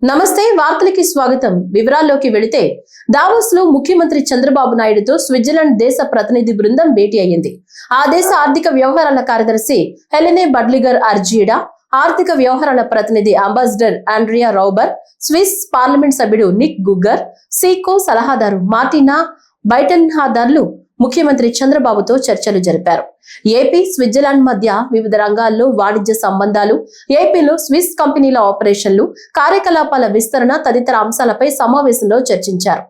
నమస్తే వార్తలకి స్వాగతం. వివరాల్లోకి వెళితే దావోస్ లో ముఖ్యమంత్రి చంద్రబాబు నాయుడుతో స్విట్జర్లాండ్ దేశ ప్రతినిధి బృందం భేటీ అయ్యింది. ఆ దేశ ఆర్థిక వ్యవహారాల కార్యదర్శి హెలెనే బడ్లిగర్ అర్జీడా, ఆర్థిక వ్యవహారాల ప్రతినిధి అంబాసిడర్ ఆండ్రియా రౌబర్, స్విస్ పార్లమెంట్ సభ్యుడు నిక్ గుగ్గర్, సీకో సలహాదారు మార్టినా బైటెన్హాదర్లు ముఖ్యమంత్రి చంద్రబాబుతో చర్చలు జరిపారు. ఏపీ స్విట్జర్లాండ్ మధ్య వివిధ రంగాల్లో వాణిజ్య సంబంధాలు, ఏపీలో స్విస్ కంపెనీల ఆపరేషన్లు, కార్యకలాపాల విస్తరణ తదితర అంశాలపై సమావేశంలో చర్చించారు.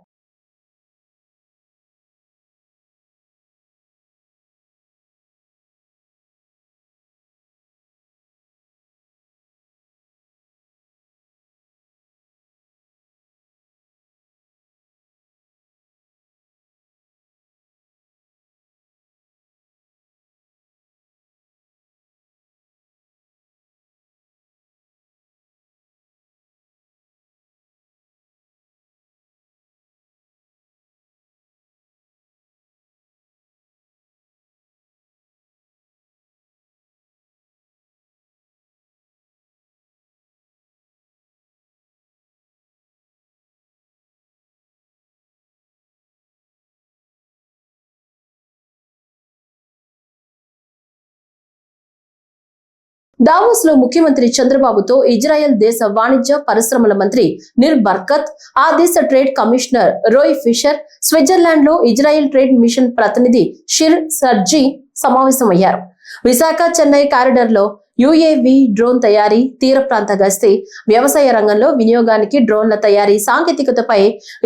దావోస్ లో ముఖ్యమంత్రి చంద్రబాబుతో ఇజ్రాయెల్ దేశ వాణిజ్య పరిశ్రమల మంత్రి నిర్ బర్కత్, ఆ దేశ ట్రేడ్ కమిషనర్ రోయ్ ఫిషర్, స్విట్జర్లాండ్ లో ఇజ్రాయెల్ ట్రేడ్ మిషన్ ప్రతినిధి షిర్ సర్జీ సమావేశమయ్యారు. విశాఖ చెన్నై కారిడార్ లో యుఏవి డ్రోన్ తయారీ, తీర ప్రాంత గస్తీ, వ్యవసాయ రంగంలో వినియోగానికి డ్రోన్ల తయారీ సాంకేతికతపై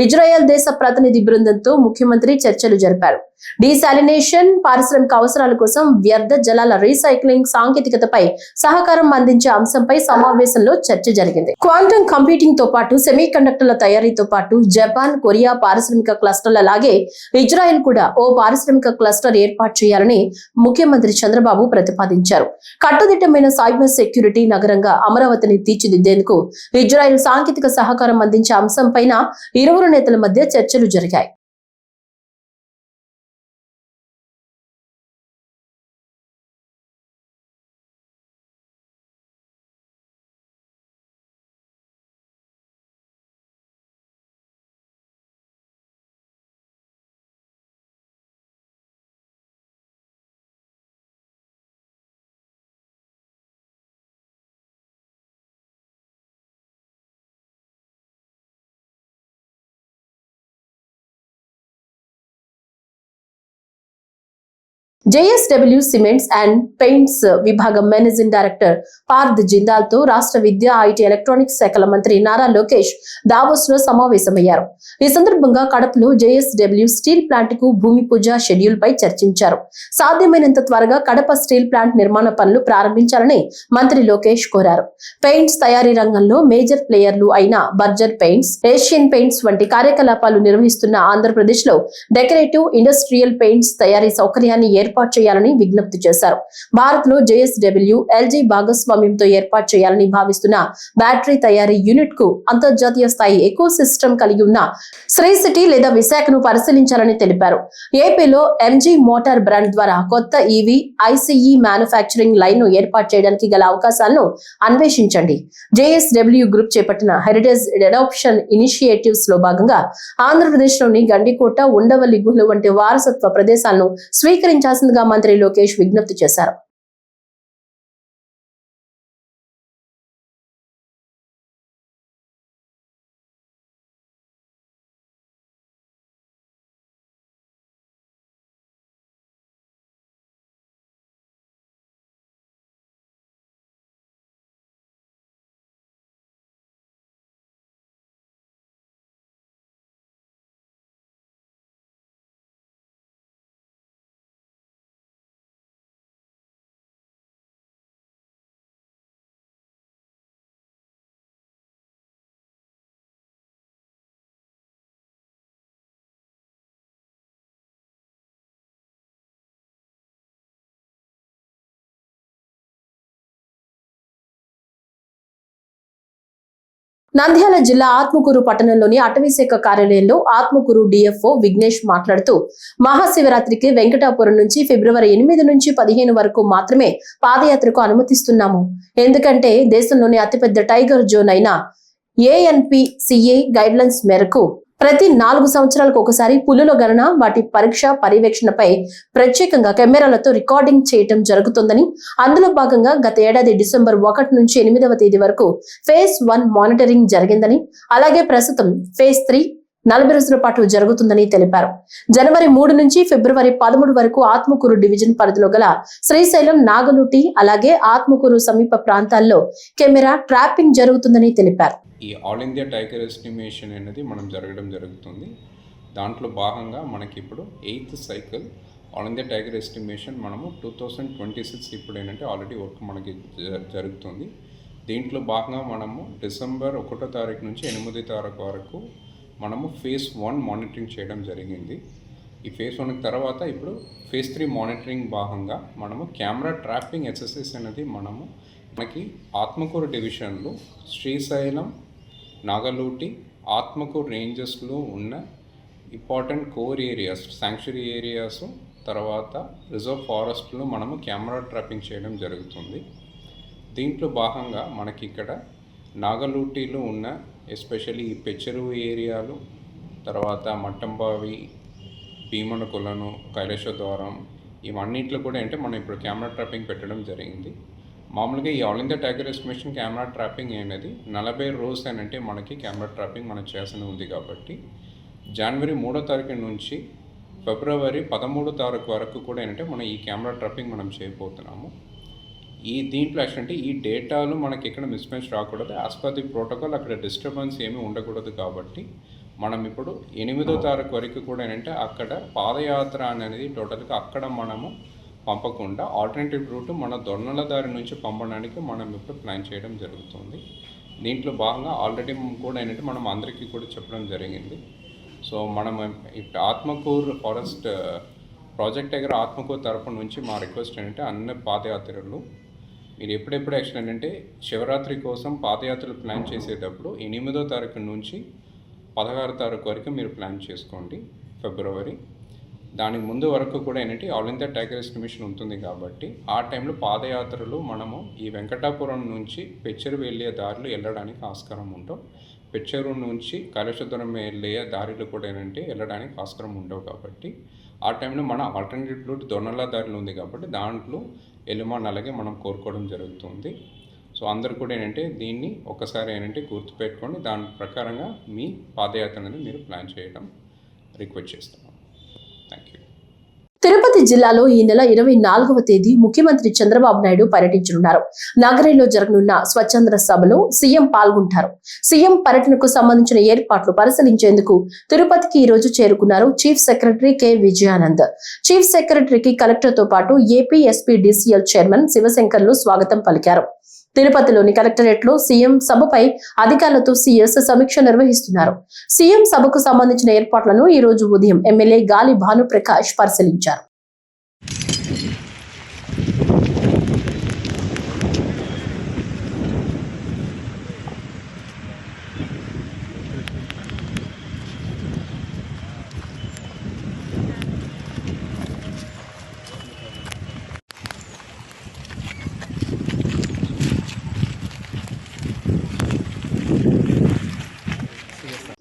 ఇజ్రాయెల్ దేశ ప్రతినిధి బృందంతో ముఖ్యమంత్రి చర్చలు జరిపారు. డీసాలినేషన్, పారిశ్రామిక అవసరాల కోసం వ్యర్థ జలాల రీసైక్లింగ్ సాంకేతికతపై సహకారం అందించే అంశంపై సమావేశంలో చర్చ జరిగింది. క్వాంటమ్ కంప్యూటింగ్ తో పాటు సెమీ కండక్టర్ల తయారీతో పాటు జపాన్, కొరియా పారిశ్రామిక క్లస్టర్ల లాగే ఇజ్రాయెల్ కూడా ఓ పారిశ్రామిక క్లస్టర్ ఏర్పాటు చేయాలని ముఖ్యమంత్రి చంద్రబాబు ప్రతిపాదించారు. కట్టుదిట్టమైన సైబర్ సెక్యూరిటీ నగరంగా అమరావతిని తీర్చిదిద్దేందుకు ఇజ్రాయెల్ సాంకేతిక సహకారం అందించే అంశంపైన ఇరువురు నేతల మధ్య చర్చలు జరిగాయి. JSW సిమెంట్స్ అండ్ పెయింట్స్ విభాగం మేనేజింగ్ డైరెక్టర్ పార్థ్ జిందాల్ తో రాష్ట్ర విద్య, ఐటీ, ఎలక్ట్రానిక్స్ శాఖల మంత్రి నారా లోకేష్ దావోస్ లో సమావేశమయ్యారు. ఈ సందర్భంగా కడపలో JSW స్టీల్ ప్లాంట్ కు భూమి పూజ షెడ్యూల్ పై చర్చించారు. సాధ్యమైనంత త్వరగా కడప స్టీల్ ప్లాంట్ నిర్మాణ పనులు ప్రారంభించాలని మంత్రి లోకేష్ కోరారు. పెయింట్స్ తయారీ రంగంలో మేజర్ ప్లేయర్లు అయిన బర్జర్ పెయింట్స్, ఏషియన్ పెయింట్స్ వంటి కార్యకలాపాలు నిర్వహిస్తున్న ఆంధ్రప్రదేశ్ లో డెకరేటివ్, ఇండస్ట్రియల్ పెయింట్స్ తయారీ సౌకర్యాన్ని ఏర్పాటు చేయాలని విజ్ఞప్తి చేశారు. భారత్ లో JSW, LG భాగస్వామ్యంతో ఏర్పాటు చేయాలని భావిస్తున్న బ్యాటరీ తయారీ యూనిట్ కు అంతర్జాతీయ స్థాయి ఎకో సిస్టమ్ కలిగి ఉన్న శ్రీ సిటీ లేదా విశాఖను పరిశీలించాలని తెలిపారు. ఏపీలో MG మోటార్ బ్రాండ్ ద్వారా కొత్త EV, ICE మ్యానుఫ్యాక్చరింగ్ లైన్ ను ఏర్పాటు చేయడానికి గల అవకాశాలను అన్వేషించండి. JSW గ్రూప్ చేపట్టిన హెరిటేజ్ అడాప్షన్ ఇనిషియేటివ్స్ లో భాగంగా ఆంధ్రప్రదేశ్ లోని గండికోట, ఉండవల్లి గుహలు వంటి వారసత్వ ప్రదేశాలను స్వీకరించాల్సిందిగా మంత్రి లోకేష్ విజ్ఞప్తి చేశారు. నంద్యాల జిల్లా ఆత్మకూరు పట్టణంలోని అటవీశాఖ కార్యాలయంలో ఆత్మకూరు DFO విఘ్నేష్ మాట్లాడుతూ మహాశివరాత్రికి వెంకటాపురం నుంచి ఫిబ్రవరి 8 నుంచి 15 వరకు మాత్రమే పాదయాత్రకు అనుమతిస్తున్నాము. ఎందుకంటే దేశంలోని అతిపెద్ద టైగర్ జోన్ అయిన ANPCA గైడ్లైన్స్ మేరకు ప్రతి 4 సంవత్సరాలకు ఒకసారి పులుల గణన, వాటి పరీక్ష పర్యవేక్షణపై ప్రత్యేకంగా కెమెరాలతో రికార్డింగ్ చేయటం జరుగుతుందని, అందులో భాగంగా గత ఏడాది డిసెంబర్ 1 నుంచి 8వ తేదీ వరకు ఫేజ్ 1 మానిటరింగ్ జరిగిందని, అలాగే ప్రస్తుతం ఫేజ్ 3 40 రోజుల పాటు జరుగుతుందని తెలిపారు. జనవరి 3 నుంచి ఫిబ్రవరి 13 వరకు ఆత్మకూరు డివిజన్ పరిధిలో గల శ్రీశైలం, నాగలుటి, అలాగే ఆత్మకూరు సమీప ప్రాంతాల్లో కెమెరా ట్రాపింగ్ జరుగుతుందని తెలిపారు. ఈ ఆల్ ఇండియా టైగర్ ఎస్టిమేషన్ అనేది మనం జరగడం జరుగుతుంది. దాంట్లో భాగంగా మనకి ఇప్పుడు 8th cycle all India tiger estimation మనము 2026 ఇప్పుడు ఏంటంటే ఆల్రెడీ వర్క్ మనకి జరుగుతుంది. దీంట్లో భాగంగా మనము డిసెంబర్ 1వ తారీఖు నుంచి 8వ తారీఖు వరకు మనము ఫేజ్ 1 మానిటరింగ్ చేయడం జరిగింది. ఈ ఫేజ్ 1 తర్వాత ఇప్పుడు ఫేజ్ 3 మానిటరింగ్ భాగంగా మనము కెమెరా ట్రాపింగ్ ఎక్సర్సైజ్ అనేది మనకి ఆత్మకూరు డివిజన్లో శ్రీశైలం, నాగలూటి, ఆత్మకూరు రేంజెస్లో ఉన్న important core areas, sanctuary areas, తర్వాత రిజర్వ్ ఫారెస్ట్లో మనము కెమెరా ట్రాపింగ్ చేయడం జరుగుతుంది. దీంట్లో భాగంగా మనకి ఇక్కడ నాగలూటిలో ఉన్న ఎస్పెషల్లీ ఈ పెచ్చరువు ఏరియాలు, తర్వాత మట్టంబావి, భీమన కొలను, కైలాసద్వారం, ఇవన్నింటిలో కూడా అంటే మనం ఇప్పుడు కెమెరా ట్రాపింగ్ పెట్టడం జరిగింది. మామూలుగా ఈ all India tiger estimation camera trapping అనేది 40 రోజు అని అంటే మనకి కెమెరా ట్రాపింగ్ మనం చేసిన ఉంది కాబట్టి జనవరి 3వ తారీఖు నుంచి ఫిబ్రవరి 13వ తారీఖు వరకు కూడా ఏంటంటే మనం ఈ కెమెరా ట్రాపింగ్ మనం చేయబోతున్నాము. దీంట్లో అంటే ఈ డేటాలు మనకి ఎక్కడ మిస్మ్యాచ్ రాకూడదు, యాజ్ పర్ ది ప్రోటోకాల్ అక్కడ డిస్టర్బెన్స్ ఏమీ ఉండకూడదు కాబట్టి మనం ఇప్పుడు 8వ తారీఖు వరకు కూడా ఏంటంటే అక్కడ పాదయాత్ర అనేది టోటల్గా అక్కడ మనము పంపకుండా ఆల్టర్నేటివ్ రూట్ మన దొన్నల దారి నుంచి పంపడానికి మనం ఇప్పుడు ప్లాన్ చేయడం జరుగుతుంది. దీంట్లో భాగంగా ఆల్రెడీ కూడా ఏంటంటే మనం అందరికీ కూడా చెప్పడం జరిగింది. సో మనం ఇప్పుడు ఆత్మకూరు ఫారెస్ట్ ప్రాజెక్ట్ దగ్గర ఆత్మకూరు తరపు నుంచి మా రిక్వెస్ట్ ఏంటంటే అన్ని పాదయాత్రలు మీరు ఎప్పుడెప్పుడు యాక్షన్ ఏంటంటే శివరాత్రి కోసం పాదయాత్రలు ప్లాన్ చేసేటప్పుడు 8వ తారీఖు నుంచి 16వ తారీఖు వరకు మీరు ప్లాన్ చేసుకోండి ఫిబ్రవరి. దానికి ముందు వరకు కూడా ఏంటంటే ఆల్ ఇండియా టైగర్ ఎస్టిమేషన్ ఉంటుంది కాబట్టి ఆ టైంలో పాదయాత్రలు మనము ఈ వెంకటాపురం నుంచి పెచ్చరు వెళ్ళే దారిలో వెళ్ళడానికి ఆస్కారం ఉంటాం. పెచ్చరు నుంచి కైలాసద్వారం వెళ్ళే దారిలో కూడా ఏంటంటే వెళ్ళడానికి ఆస్కారం ఉండవు కాబట్టి ఆ టైంలో మన ఆల్టర్నేటివ్ రూట్ దొన్నల దారిలో ఉంది కాబట్టి దాంట్లో వెళ్ళమని అలాగే మనం కోరుకోవడం జరుగుతుంది. సో అందరు కూడా ఏంటంటే దీన్ని ఒకసారి ఏంటంటే గుర్తుపెట్టుకొని దాని ప్రకారంగా మీ పాదయాత్ర అనేది మీరు ప్లాన్ చేయడం రిక్వెస్ట్ చేస్తున్నాం. Thank you. తిరుపతి జిల్లాలో ఈ నెల 24వ తేదీ ముఖ్యమంత్రి చంద్రబాబు నాయుడు పర్యటించనున్నారు. నగరంలో జరగనున్న స్వచ్ఛంద సభలో సీఎం పాల్గొంటారు. సీఎం పర్యటనకు సంబంధించిన ఏర్పాట్లు పరిశీలించేందుకు తిరుపతికి ఈ రోజు చేరుకున్నారు chief secretary K. Vijayanand. Chief సెక్రటరీకి కలెక్టర్ తో పాటు ఏపీ SPDCL చైర్మన్ శివశంకర్లు స్వాగతం పలికారు. తిరుపతిలోని కలెక్టరేట్ లో సీఎం సభపై అధికారులతో CS సమీక్ష నిర్వహిస్తున్నారు. సీఎం సభకు సంబంధించిన ఏర్పాట్లను ఈ రోజు ఉదయం ఎమ్మెల్యే గాలి భానుప్రకాష్ పరిశీలించారు.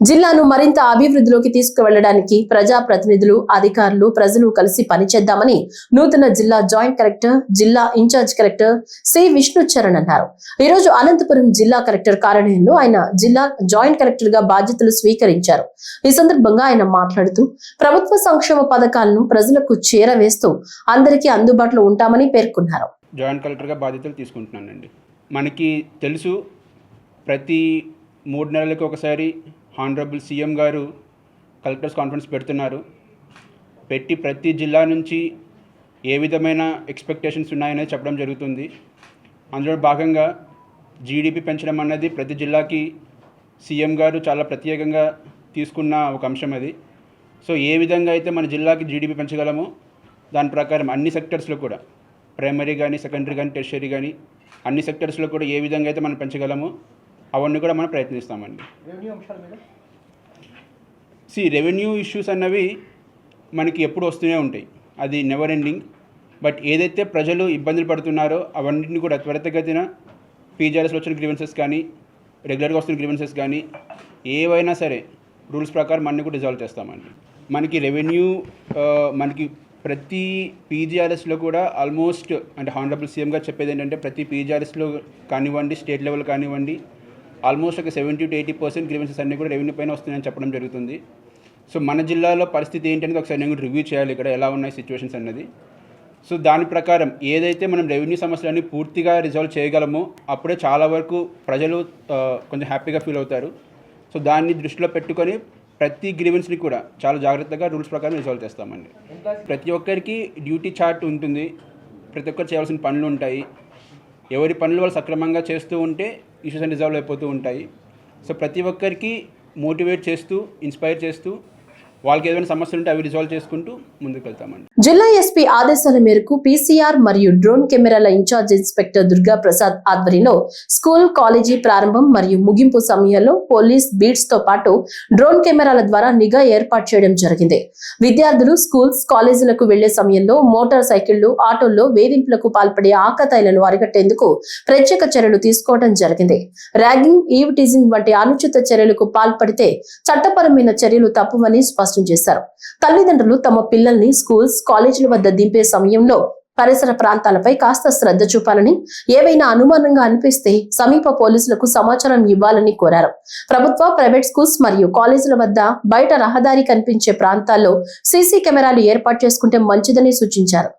జిల్లాను మరింత అభివృద్ధిలోకి తీసుకువెళ్లడానికి ప్రజాప్రతినిధులు, అధికారులు, ప్రజలు కలిసి పనిచేద్దామని నూతన జిల్లా జాయింట్ కలెక్టర్, జిల్లా ఇన్ఛార్జ్ కలెక్టర్ సి. విష్ణుచరణ్ అన్నారు. ఈ రోజు అనంతపురం జిల్లా కలెక్టర్ కార్యాలయంలో ఆయన జిల్లా జాయింట్ కలెక్టర్ గా బాధ్యతలు స్వీకరించారు. ఈ సందర్భంగా ఆయన మాట్లాడుతూ ప్రభుత్వ సంక్షేమ పథకాలను ప్రజలకు చేరవేస్తూ అందరికీ అందుబాటులో ఉంటామని పేర్కొన్నారు. జాయింట్ కలెక్టర్ గా బాధ్యతలు తీసుకుంటున్నానండి. మనకి తెలుసు ప్రతి 3 నెలలకు ఒకసారి హానరబుల్ సీఎం గారు కలెక్టర్స్ కాన్ఫరెన్స్ పెడుతున్నారు. పెట్టి ప్రతి జిల్లా నుంచి ఏ విధమైన ఎక్స్పెక్టేషన్స్ ఉన్నాయనేది చెప్పడం జరుగుతుంది. అందులో భాగంగా జీడిపి పెంచడం అన్నది ప్రతి జిల్లాకి సీఎం గారు చాలా ప్రత్యేకంగా తీసుకున్న ఒక అంశం అది. సో ఏ విధంగా అయితే మన జిల్లాకి జీడిపి పెంచగలమో దాని ప్రకారం అన్ని సెక్టర్స్లో కూడా ప్రైమరీ కానీ, సెకండరీ కానీ, టెర్షరీ కానీ అన్ని సెక్టర్స్లో కూడా ఏ విధంగా అయితే మనం పెంచగలమో అవన్నీ కూడా మనం ప్రయత్నిస్తామండి. రెవెన్యూ ఇష్యూస్ అన్నవి మనకి ఎప్పుడు వస్తూనే ఉంటాయి, అది నెవర్ ఎండింగ్. బట్ ఏదైతే ప్రజలు ఇబ్బందులు పడుతున్నారో అవన్నింటిని కూడా త్వరితగతిన PGRSలో వచ్చిన గ్రీవెన్సెస్ కానీ, రెగ్యులర్గా వస్తున్న గ్రీవెన్సెస్ కానీ ఏవైనా సరే రూల్స్ ప్రకారం అన్నీ కూడా రిజాల్వ్ చేస్తామండి. మనకి రెవెన్యూ మనకి ప్రతి పీజీఆర్ఎస్లో కూడా ఆల్మోస్ట్ అంటే హానరబుల్ సీఎం గారు చెప్పేది ఏంటంటే ప్రతి పీజీఆర్ఎస్లో కానివ్వండి, స్టేట్ లెవెల్ కానివ్వండి, ఆల్మోస్ట్ ఒక 70 to 80% గ్రీవెన్సెస్ అన్నీ కూడా రెవెన్యూ పైన వస్తున్నాయని చెప్పడం జరుగుతుంది. సో మన జిల్లాలో పరిస్థితి ఏంటనేది ఒకసారి నేను కూడా రివ్యూ చేయాలి, ఇక్కడ ఎలా ఉన్నాయి సిచ్యువేషన్స్ అన్నది. సో దాని ప్రకారం ఏదైతే మనం రెవెన్యూ సమస్యలన్నీ పూర్తిగా రిజాల్వ్ చేయగలమో అప్పుడే చాలా వరకు ప్రజలు కొంచెం హ్యాపీగా ఫీల్ అవుతారు. సో దాన్ని దృష్టిలో పెట్టుకొని ప్రతి గ్రీవెన్స్ని కూడా చాలా జాగ్రత్తగా రూల్స్ ప్రకారం రిజాల్వ్ చేస్తామండి. ప్రతి ఒక్కరికి డ్యూటీ చార్ట్ ఉంటుంది, ప్రతి ఒక్కరు చేయాల్సిన పనులు ఉంటాయి. ఎవరి పనులు వాళ్ళు సక్రమంగా చేస్తూ ఉంటే ఇష్యూస్ అని రిజాల్వ్ అయిపోతూ ఉంటాయి. సో ప్రతి ఒక్కరికి మోటివేట్ చేస్తూ, ఇన్స్పైర్ చేస్తూ, వాళ్ళకి ఏదైనా సమస్యలు ఉంటే అవి రిజాల్వ్ చేసుకుంటూ ముందుకు వెళ్తామండి. జిల్లా ఎస్పీ ఆదేశాల మేరకు పీసీఆర్ మరియు డ్రోన్ కెమెరాల ఇన్ఛార్జ్ ఇన్స్పెక్టర్ దుర్గా ప్రసాద్ ఆధ్వర్యంలో స్కూల్, కాలేజీ ప్రారంభం మరియు ముగింపు సమయంలో పోలీస్ బీట్స్ తో పాటు డ్రోన్ కెమెరాల ద్వారా నిఘా ఏర్పాటు చేయడం జరిగింది. విద్యార్థులు స్కూల్స్, కాలేజీలకు వెళ్లే సమయంలో మోటార్ సైకిళ్లు, ఆటోల్లో వేధింపులకు పాల్పడే ఆకతాయిలను అరికట్టేందుకు ప్రత్యేక చర్యలు తీసుకోవడం జరిగింది. ర్యాగింగ్, ఈవ్ టీజింగ్ వంటి అనుచిత చర్యలకు పాల్పడితే చట్టపరమైన చర్యలు తప్పవని స్పష్టం చేశారు. తల్లిదండ్రులు తమ పిల్లల్ని స్కూల్స్, కాలేజీల వద్ద దింపే సమయంలో పరిసర ప్రాంతాలపై కాస్త శ్రద్ధ చూపాలని, ఏవైనా అనుమానంగా అనిపిస్తే సమీప పోలీసులకు సమాచారం ఇవ్వాలని కోరారు. ప్రభుత్వ, ప్రైవేట్ స్కూల్స్ మరియు కాలేజీల వద్ద బయట రహదారి కనిపించే ప్రాంతాల్లో సీసీ కెమెరాలు ఏర్పాటు చేసుకుంటే మంచిదని సూచించారు.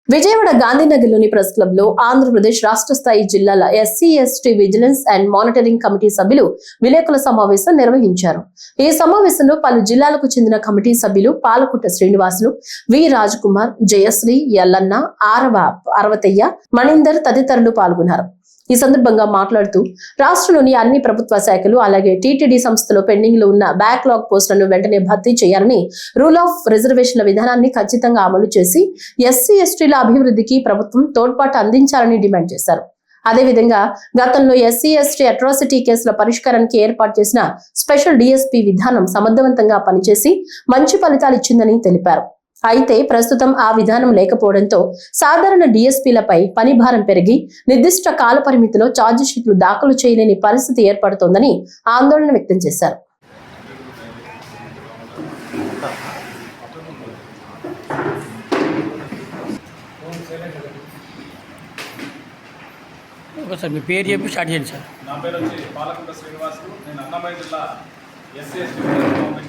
విజయవాడ గాంధీనగర్లోని ప్రెస్ క్లబ్ లో ఆంధ్రప్రదేశ్ రాష్ట్ర స్థాయి జిల్లాల SC, ST vigilance and monitoring committee సభ్యులు విలేకరుల సమావేశం నిర్వహించారు. ఈ సమావేశంలో పలు జిల్లాలకు చెందిన కమిటీ సభ్యులు పాలకుట్ట శ్రీనివాసులు, వి రాజకుమార్, జయశ్రీ, ఎల్లన్న, అరవతయ్య, మణీందర్ తదితరులు పాల్గొన్నారు. ఈ సందర్భంగా మాట్లాడుతూ రాష్ట్రంలోని అన్ని ప్రభుత్వ శాఖలు అలాగే టీటీడీ సంస్థలో పెండింగ్ లో ఉన్న బ్యాక్లాగ్ పోస్టులను వెంటనే భర్తీ చేయాలని, రూల్ ఆఫ్ రిజర్వేషన్ల విధానాన్ని ఖచ్చితంగా అమలు చేసి ఎస్సీ, ఎస్టీల అభివృద్ధికి ప్రభుత్వం తోడ్పాటు అందించాలని డిమాండ్ చేశారు. అదేవిధంగా గతంలో ఎస్సీ, ఎస్టీ అట్రాసిటీ కేసుల పరిష్కారానికి ఏర్పాటు చేసిన స్పెషల్ డిఎస్పీ విధానం సమర్థవంతంగా పనిచేసి మంచి ఫలితాలు ఇచ్చిందని తెలిపారు. అయితే ప్రస్తుతం ఆ విధానం లేకపోవడంతో సాధారణ డిఎస్పీలపై పని భారం పెరిగి నిర్దిష్ట కాల పరిమితిలో ఛార్జ్ షీట్లు దాఖలు చేయలేని పరిస్థితి ఏర్పడుతోందని ఆందోళన వ్యక్తం చేశారు. సార్ మీ పేరు చెప్పి స్టార్ట్ చేయండి సార్. నా పేరు వచ్చి పాలకుంట శ్రీనివాసులు. నేను అన్నమయ్య జిల్లా ఎస్సీ, ఎస్టీ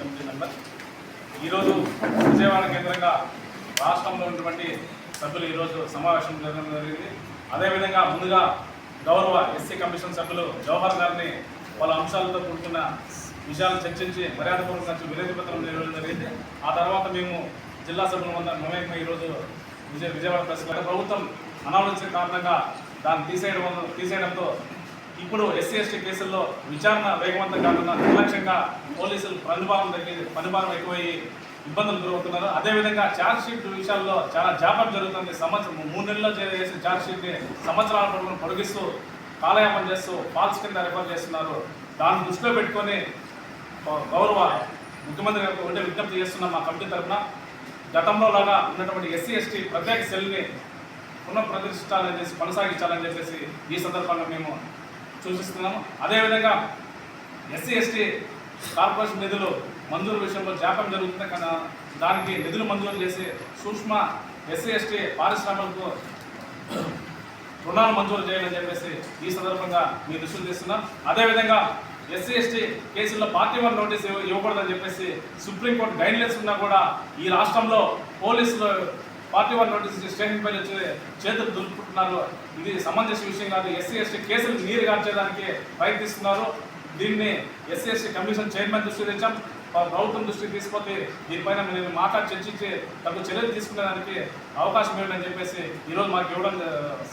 కమిటీ మెంబర్. ఈరోజు విజయవాడ కేంద్రంగా రాష్ట్రంలో ఉన్నటువంటి సభ్యులు ఈరోజు సమావేశం జరగడం జరిగింది. అదేవిధంగా ముందుగా గౌరవ ఎస్సీ కమిషన్ సభ్యులు జవహర్ గారిని వాళ్ళ అంశాలతో కూడుకున్న విషయాలు చర్చించి మర్యాదపూర్వకంగా వినతి పత్రం ఇవ్వడం జరిగింది. ఆ తర్వాత మేము జిల్లా సభ్యుల మమేకమై ఈరోజు విజయవాడ ప్రెస్ ప్రభుత్వం అనాలోచించిన కారణంగా దాన్ని తీసేయడంతో ఇప్పుడు ఎస్సీ, ఎస్టీ కేసుల్లో విచారణ వేగవంతం కాకుండా నిర్లక్ష్యంగా పోలీసులు పనిభారం ఎక్కువయ్యి ఇబ్బందులు గురవుతున్నారు. అదేవిధంగా ఛార్జ్ షీట్ విషయాల్లో చాలా జాప్యం జరుగుతుంది. సంవత్సరం 3 నెలల్లో చేసిన ఛార్జ్ షీట్ని సంవత్సరాల పొడవును పొడిగిస్తూ కాలయాపన చేస్తూ ఫాల్స్ కింద రిఫర్ చేస్తున్నారు. దాన్ని దృష్టిలో పెట్టుకొని గౌరవ ముఖ్యమంత్రి గారికి ఒకటే విజ్ఞప్తి చేస్తున్నాం మా కమిటీ తరఫున, గతంలో లాగా ఉన్నటువంటి ఎస్సీ ఎస్టీ ప్రత్యేక సెల్ని పునఃప్రతిష్ఠించాలని చేసి కొనసాగించాలని చెప్పేసి ఈ సందర్భంగా మేము సూచిస్తున్నాము. అదేవిధంగా ఎస్సీ ఎస్టీ కార్పొరేషన్ నిధులు మంజూరు విషయంలో జాప్యం జరుగుతుంది. కానీ దానికి నిధులు మంజూరు చేసి సూక్ష్మ ఎస్సీ ఎస్టీ పారిశ్రామికలకు రుణాలు మంజూరు చేయాలని చెప్పేసి ఈ సందర్భంగా మీ దృష్టికి తీస్తున్నాం. అదేవిధంగా ఎస్సీ ఎస్టీ కేసుల్లో పార్టీ 1 నోటీస్ ఇవ్వకూడదని చెప్పేసి సుప్రీంకోర్టు గైడ్లైన్స్ ఉన్నా కూడా ఈ రాష్ట్రంలో పోలీసులు పార్టీ 1 నోటీస్ స్టేషన్ పైన వచ్చి చేతులు దులుపుకుంటున్నారు. ఇది సమంజస విషయం కాదు. ఎస్సీ ఎస్టీ కేసులు నీరు గార్చేయడానికి ప్రయత్నిస్తున్నారు. దీన్ని ఎస్సీ ఎస్టీ కమిషన్ చైర్మన్ దృష్టికి తెచ్చాం. ప్రభుత్వం దృష్టికి తీసుకొచ్చి దీనిపైన మేము మాట్లాడి చర్చించి తగు చర్యలు తీసుకునేదానికి అవకాశం ఇవ్వండి చెప్పేసి ఈరోజు మాకు ఇవ్వడం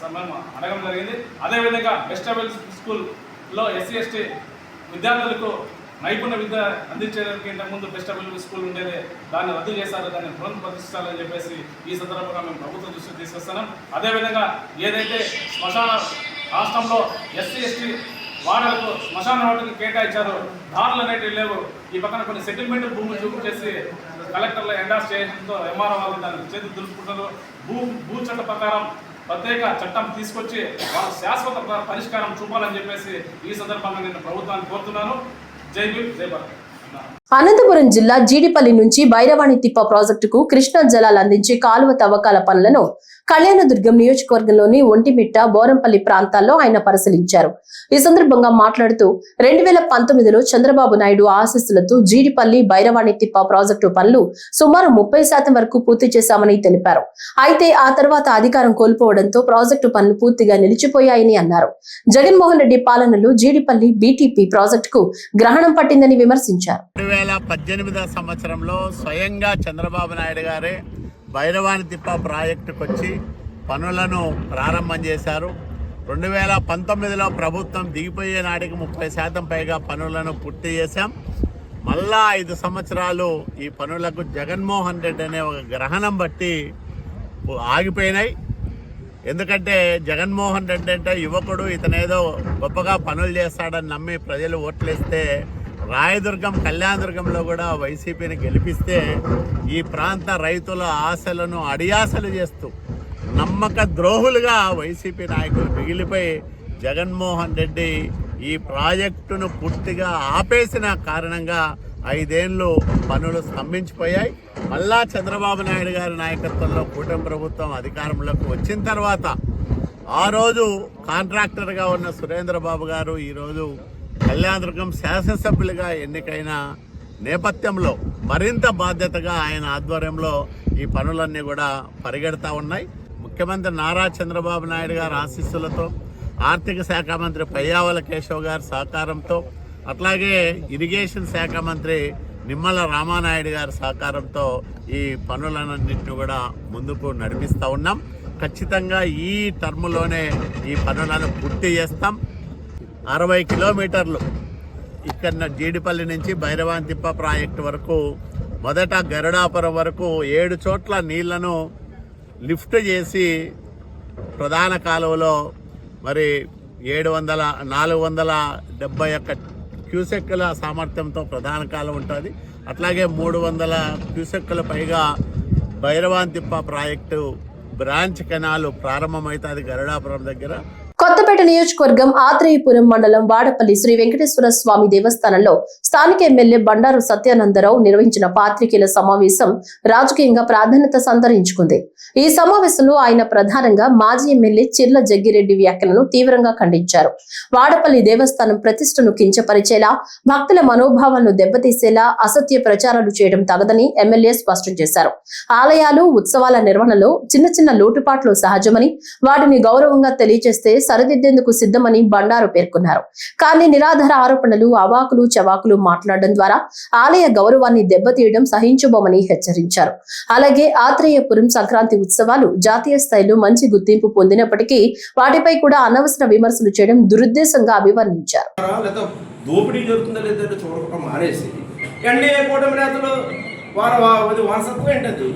సమయం అడగడం జరిగింది. అదేవిధంగా బెస్ట్ అవైలబుల్ స్కూల్లో ఎస్సీ ఎస్టీ విద్యార్థులకు నైపుణ్య విద్య అందించేదానికి ఇంతకుముందు బెస్ట్ అవైలబుల్ స్కూల్ ఉండేది, దాన్ని రద్దు చేశారు. దాన్ని పునఃప్రతిష్ఠించాలని చెప్పేసి ఈ సందర్భంగా మేము ప్రభుత్వం దృష్టికి తీసుకొస్తున్నాం. అదేవిధంగా ఏదైతే శ్మశాన రాష్ట్రంలో ఎస్సీ ఎస్టీ వాడలకు శ్మశాన వాటికి కేటాయించారు, దారులు అనేటివి లేవు. ఈ పక్కన కొన్ని సెటిల్మెంట్ భూములు చూపించేసి కలెక్టర్లు ఎండార్స్ చేయడంతో ఎంఆర్ఓ వాళ్ళు దాన్ని చేతులు దులుపుకుంటారు. భూ చట్ట ప్రకారం ప్రత్యేక చట్టం తీసుకొచ్చి వాళ్ళ శాశ్వత పరిష్కారం చూపాలని చెప్పేసి ఈ సందర్భంగా నేను ప్రభుత్వాన్ని కోరుతున్నాను. జై భీమ్, జై భారత్. అనంతపురం జిల్లా జీడిపల్లి నుంచి బైరవాణి తిప్ప ప్రాజెక్టుకు కృష్ణా జలాలు అందించే కాలువ తవ్వకాల పనులను కళ్యాణదుర్గం నియోజకవర్గంలోని ఒంటిమిట్ట, బోరంపల్లి ప్రాంతాల్లో ఆయన పరిశీలించారు. ఈ సందర్భంగా మాట్లాడుతూ 2019లో చంద్రబాబు నాయుడు ఆశీస్సులతో జీడిపల్లి బైరవాణి తిప్ప ప్రాజెక్టు పనులు సుమారు 30% వరకు పూర్తి చేశామని తెలిపారు. అయితే ఆ తర్వాత అధికారం కోల్పోవడంతో ప్రాజెక్టు పనులు పూర్తిగా నిలిచిపోయాయని అన్నారు. జగన్మోహన్ రెడ్డి పాలనలో జీడిపల్లి బీటీపీ ప్రాజెక్టుకు గ్రహణం పట్టిందని విమర్శించారు. 2018 సంవత్సరంలో స్వయంగా చంద్రబాబు నాయుడు గారే బైరవాణి తిప్ప ప్రాజెక్టుకు వచ్చి పనులను ప్రారంభం చేశారు. 2019లో ప్రభుత్వం దిగిపోయే నాటికి 30% పైగా పనులను పూర్తి చేశాం. మళ్ళా 5 సంవత్సరాలు ఈ పనులకు జగన్మోహన్ రెడ్డి అనే ఒక గ్రహణం బట్టి ఆగిపోయినాయి. ఎందుకంటే జగన్మోహన్ రెడ్డి అంటే యువకుడు, ఇతనేదో గొప్పగా పనులు చేస్తాడని నమ్మి ప్రజలు ఓట్లేస్తే రాయదుర్గం, కళ్యాణదుర్గంలో కూడా వైసీపీని గెలిపిస్తే ఈ ప్రాంత రైతుల ఆశలను అడియాసలు చేస్తూ నమ్మక ద్రోహులుగా వైసీపీ నాయకులు మిగిలిపోయి జగన్మోహన్ రెడ్డి ఈ ప్రాజెక్టును పూర్తిగా ఆపేసిన కారణంగా 5 ఏళ్ళు పనులు స్తంభించిపోయాయి. మళ్ళా చంద్రబాబు నాయుడు గారి నాయకత్వంలో కూటమి ప్రభుత్వం అధికారంలోకి వచ్చిన తర్వాత ఆ రోజు కాంట్రాక్టర్గా ఉన్న సురేంద్రబాబు గారు ఈరోజు కళ్యాణదుర్గం శాసనసభ్యులుగా ఎన్నికైన నేపథ్యంలో మరింత బాధ్యతగా ఆయన ఆధ్వర్యంలో ఈ పనులన్నీ కూడా పరిగెడతా ఉన్నాయి. ముఖ్యమంత్రి నారా చంద్రబాబు నాయుడు గారి ఆశీస్సులతో, ఆర్థిక శాఖ మంత్రి పయ్యావుల కేశవ్ గారి సహకారంతో, అట్లాగే ఇరిగేషన్ శాఖ మంత్రి నిమ్మల రామానాయుడు గారి సహకారంతో ఈ పనులన్నింటినీ కూడా ముందుకు నడిపిస్తూ ఉన్నాం. ఖచ్చితంగా ఈ టర్ములోనే ఈ పనులను పూర్తి చేస్తాం. 60 కిలోమీటర్లు ఇక్కడ జీడిపల్లి నుంచి బైరవాణి తిప్ప ప్రాజెక్టు వరకు, మొదట గరుడాపురం వరకు 7 చోట్ల నీళ్లను లిఫ్ట్ చేసి ప్రధాన కాలువలో మరి 471 క్యూసెక్కుల సామర్థ్యంతో ప్రధాన కాలువ ఉంటుంది. అట్లాగే 300 క్యూసెక్కుల పైగా బైరవాణి తిప్ప ప్రాజెక్టు బ్రాంచ్ కెనాల్ ప్రారంభమవుతుంది గరుడాపురం దగ్గర. కొత్తపేట నియోజకవర్గం ఆత్రేయపురం మండలం వాడపల్లి శ్రీ వెంకటేశ్వర స్వామి దేవస్థానంలో స్థానిక ఎమ్మెల్యే బండారు సత్యానందరావు నిర్వహించిన పాత్రికేయుల సమావేశం రాజకీయంగా ప్రాధాన్యత సంతరించుకుంది. ఈ సమావేశంలో ఆయన ప్రధానంగా మాజీ ఎమ్మెల్యే చిర్ల జగ్గిరెడ్డి వ్యాఖ్యలను తీవ్రంగా ఖండించారు. వాడపల్లి దేవస్థానం ప్రతిష్టను కించపరిచేలా, భక్తుల మనోభావాలను దెబ్బతీసేలా అసత్య ప్రచారాలు చేయడం తగదని ఎమ్మెల్యే స్పష్టం చేశారు. ఆలయాలు, ఉత్సవాల నిర్వహణలో చిన్న చిన్న లోటుపాట్లు సహజమని, వాటిని గౌరవంగా తెలియజేస్తే సరిదిద్దేందుకు సిద్ధమని బండారు పేర్కొన్నారు. కానీ నిరాధార ఆరోపణలు, అవాకులు చవాకులు మాట్లాడడం ద్వారా ఆలయ గౌరవాన్ని దెబ్బతీయడం సహించబోమని హెచ్చరించారు. అలాగే ఆత్రేయపురం సంక్రాంతి ఉత్సవాలు జాతీయ స్థాయిలో మంచి గుర్తింపు పొందినప్పటికీ వాటిపై కూడా అనవసర విమర్శలు చేయడం దురుద్దేశంగా అభివర్ణించారు. దోపిడీ జరుగుతుందా లేదా చూడకుండా మానేసి ఎన్డీఏ కూటమి నేతలు వారసత్వం ఏంటది?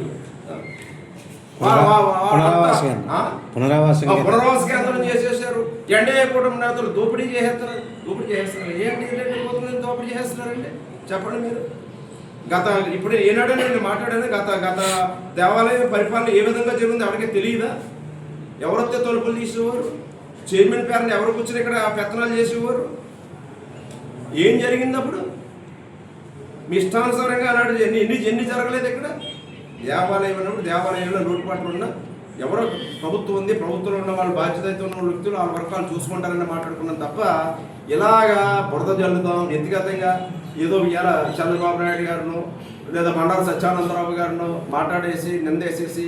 పునరావాస కేంద్రం చేసేసారు. ఎన్డీఏ కూటమి నేతలు దోపిడీ చేసేస్తున్నారు. దోపిడీ చేస్తున్నారండి చెప్పండి మీరు. ఇప్పుడు ఏనాడో నేను మాట్లాడాను. గత దేవాలయ పరిపాలన ఏ విధంగా జరిగింది ఎవరికి తెలియదా? ఎవరైతే తలుపులు తీసేవారు, చైర్మన్ పేరుని ఎవరు కూర్చొని ఇక్కడ పెత్తనాలు చేసేవారు? ఏం జరిగింది అప్పుడు? మీ ఇష్టానుసారంగా అలాంటి ఎన్ని జరగలేదు ఇక్కడ. దేవాలయం అన్నప్పుడు దేవాలయంలో లోటుపాట్లు ఉన్నా ఎవరో ప్రభుత్వం ఉంది, ప్రభుత్వంలో ఉన్న వాళ్ళు బాధ్యతతో ఉన్న వ్యక్తులు వాళ్ళ వర్గాలు చూసుకుంటారని మాట్లాడుకున్నాం తప్ప ఇలాగా బురద జల్లుతాం వ్యక్తిగతంగా ఏదో ఇవాళ చంద్రబాబు నాయుడు గారును లేదా బండారు సత్యానందరావు గారును మాట్లాడేసి నిందేసేసి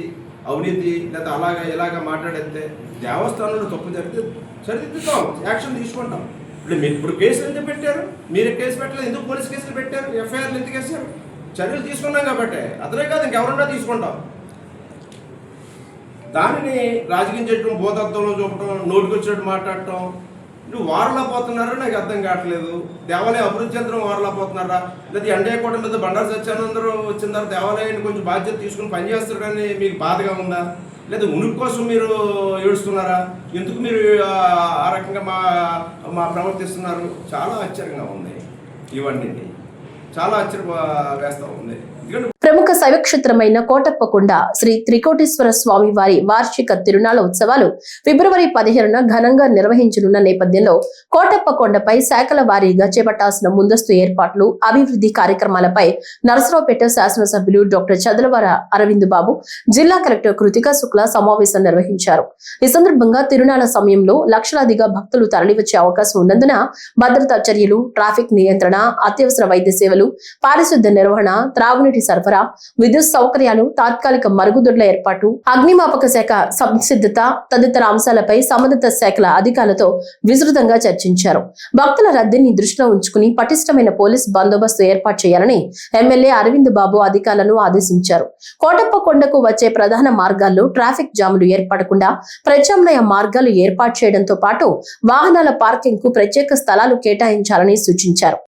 అవినీతి లేదా అలాగా ఇలాగా మాట్లాడేస్తే దేవస్థానంలో తప్పు జరిగితే సరిదిద్దుతాం, యాక్షన్ తీసుకుంటాం. ఇప్పుడు కేసులు ఎందుకు పెట్టారు? మీరు కేసు పెట్టలేదు, ఎందుకు పోలీస్ కేసులు పెట్టారు? ఎఫ్ఐఆర్లు ఎందుకు వేసారు? చర్యలు తీసుకున్నాం కాబట్టి. అతనే కాదు ఇంకెవరన్నా తీసుకుంటాం. దానిని రాజకీయం చేయడం, భూతత్వంలో చూపడం, నోటికి వచ్చినట్టు మాట్లాడటం, నువ్వు వారలా పోతున్నారా నాకు అర్థం కావట్లేదు. దేవాలయం అభివృద్ధి చెందడం వారలా పోతున్నారా? లేదా ఎన్డీఏ కూటమి మీద బండారు సత్యానందరూ వచ్చిన తర్వాత దేవాలయాన్ని కొంచెం బాధ్యత తీసుకుని పనిచేస్తారని మీకు బాధగా ఉందా? లేదా ఉనికి కోసం మీరు ఏడుస్తున్నారా? ఎందుకు మీరు ఆ రకంగా మా ప్రవర్తిస్తున్నారు? చాలా ఆశ్చర్యంగా ఉంది. ఇవన్నీ చాలా ఆశ్చర్య వేస్తూ ఉంది. ప్రముఖ శైవక్షేత్రమైన కోటప్పకొండ శ్రీ త్రికోటేశ్వర స్వామి వారి వార్షిక తిరునాళ్ల ఉత్సవాలు ఫిబ్రవరి 15న ఘనంగా నిర్వహించనున్న నేపథ్యంలో కోటప్పకొండపై శాఖల వారీగా చేపట్టాల్సిన ముందస్తు ఏర్పాట్లు, అభివృద్ధి కార్యక్రమాలపై నరసరావుపేట శాసనసభ్యులు డాక్టర్ చదలవాడ అరవింద్ బాబు, జిల్లా కలెక్టర్ కృతికా శుక్లా సమావేశం నిర్వహించారు. ఈ సందర్భంగా తిరునాళ్ల సమయంలో లక్షలాదిగా భక్తులు తరలివచ్చే అవకాశం ఉన్నందున భద్రతా చర్యలు, ట్రాఫిక్ నియంత్రణ, అత్యవసర వైద్య సేవలు, పారిశుద్ధ్య నిర్వహణ, త్రాగునీటి సరఫరా, విద్యుత్ సౌకర్యాలు, తాత్కాలిక మరుగుదొడ్ల ఏర్పాటు, అగ్నిమాపక శాఖ సంసిద్ధత తదితర అంశాలపై సంబంధిత శాఖల అధికారులతో విస్తృతంగా చర్చించారు. భక్తుల రద్దీని దృష్టిలో ఉంచుకుని పటిష్టమైన పోలీస్ బందోబస్తు ఏర్పాటు చేయాలని ఎమ్మెల్యే అరవింద్ బాబు అధికారులను ఆదేశించారు. కోటప్పకొండకు వచ్చే ప్రధాన మార్గాల్లో ట్రాఫిక్ జాములు ఏర్పడకుండా ప్రత్యామ్నాయ మార్గాలు ఏర్పాటు చేయడంతో పాటు వాహనాల పార్కింగ్ కు ప్రత్యేక స్థలాలు కేటాయించాలని సూచించారు.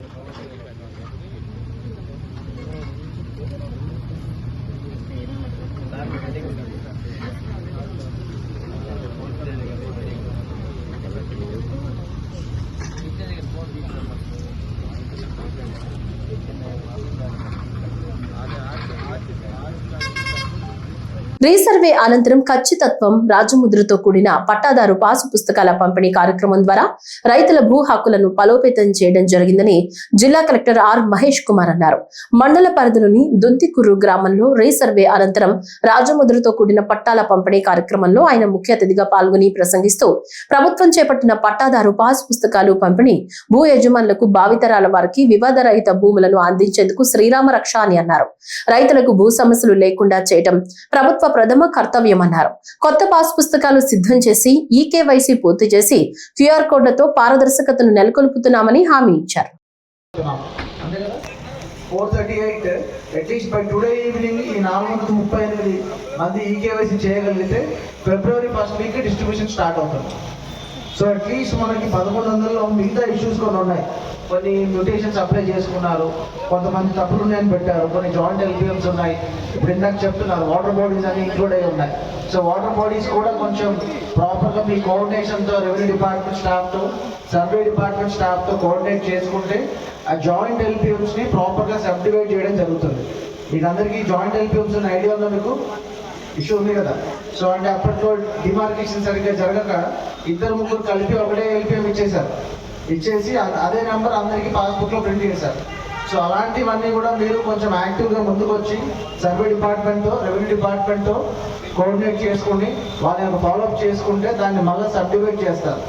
రీసర్వే అనంతరం ఖచ్చితత్వం, రాజముద్రతో కూడిన పట్టాదారు పాసు పుస్తకాల పంపిణీ కార్యక్రమం ద్వారా రైతుల భూ హక్కులను బలోపేతం చేయడం జరిగిందని జిల్లా కలెక్టర్ ఆర్ మహేష్ కుమార్ అన్నారు. మండల పరిధిలోని దుంతికుర్రు గ్రామంలో రీసర్వే అనంతరం రాజముద్రతో కూడిన పట్టాల పంపిణీ కార్యక్రమంలో ఆయన ముఖ్య అతిథిగా పాల్గొని ప్రసంగిస్తూ ప్రభుత్వం చేపట్టిన పట్టాదారు పాసు పుస్తకాలు పంపిణీ భూ యజమానులకు భావితరాల వారికి వివాదరహిత భూములను అందించేందుకు శ్రీరామ రక్ష అని అన్నారు. రైతులకు భూ సమస్యలు లేకుండా చేయడం ప్రభుత్వ ప్రథమ కర్తవ్యమన్నారు. కొత్త పాస్ పుస్తకాలు సిద్ధం చేసి ఈకేవైసీ పూర్తి చేసి క్యూఆర్ కోడ్లతో పారదర్శకతను నెలకొల్పుతున్నామని హామీ ఇచ్చారు. 438 అట్లీస్ట్ బై టుడే ఈవినింగ్ ఈ 438 మంది ఈకేవైసీ చేయగలిగితే ఫిబ్రవరి 1st వీక్ డిస్ట్రిబ్యూషన్ స్టార్ట్ అవుతుంది. సో అట్లీస్ట్ మనకి 1100లో మిగతా ఇష్యూస్ కొన్ని ఉన్నాయి. కొన్ని మ్యూటేషన్స్ అప్లై చేసుకున్నారు, కొంతమంది తప్పులు ఉన్నాయని పెట్టారు, కొన్ని జాయింట్ ఎల్పిఎంస్ ఉన్నాయి. ఇప్పుడు ఇందాక చెప్తున్నారు వాటర్ బాడీస్ అన్ని ఇంక్లూడ్ అయి ఉన్నాయి. సో వాటర్ బాడీస్ కూడా కొంచెం ప్రాపర్గా మీ కోఆర్డినేషన్తో రెవెన్యూ డిపార్ట్మెంట్ స్టాఫ్తో, సర్వే డిపార్ట్మెంట్ స్టాఫ్తో కోఆర్డినేట్ చేసుకుంటే ఆ జాయింట్ ఎల్పిఎంస్ని ప్రాపర్గా సబ్ డివైడ్ చేయడం జరుగుతుంది. మీకు అందరికీ జాయింట్ ఎల్పిఎంస్ ఉన్న ఐడియా ఉందా? మీకు ఇష్యూ ఉంది కదా. సో అంటే అప్పట్లో డిమార్కేషన్ సరిగ్గా జరగక 2-3 కలిపి ఒకటే ఎల్పిఎం ఇచ్చేసి అదే నెంబర్ అందరికీ పాస్బుక్లో ప్రింట్ చేశారు. సో అలాంటివన్నీ కూడా మీరు కొంచెం యాక్టివ్గా ముందుకు వచ్చి సర్వే డిపార్ట్మెంట్తో, రెవెన్యూ డిపార్ట్మెంట్తో కోఆర్డినేట్ చేసుకుని వాళ్ళని ఫాలోఅప్ చేసుకుంటే దాన్ని మళ్ళీ సబ్ డివైడ్ చేస్తారు.